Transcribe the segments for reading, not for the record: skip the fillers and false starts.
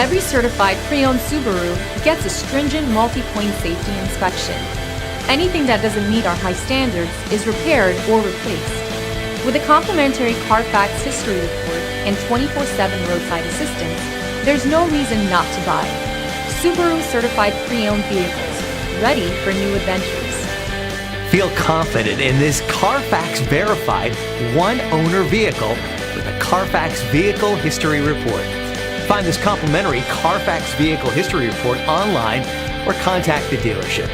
Every certified pre-owned Subaru gets a stringent multi-point safety inspection. Anything that doesn't meet our high standards is repaired or replaced. With a complimentary CarFax history report and 24/7 roadside assistance, there's no reason not to buy. Subaru certified pre-owned vehicles, ready for new adventures. Feel confident in this CarFax verified one-owner vehicle with a CarFax Vehicle History Report. Find this complimentary CarFax Vehicle History Report online or contact the dealership.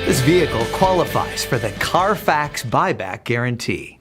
This vehicle qualifies for the CarFax buyback guarantee.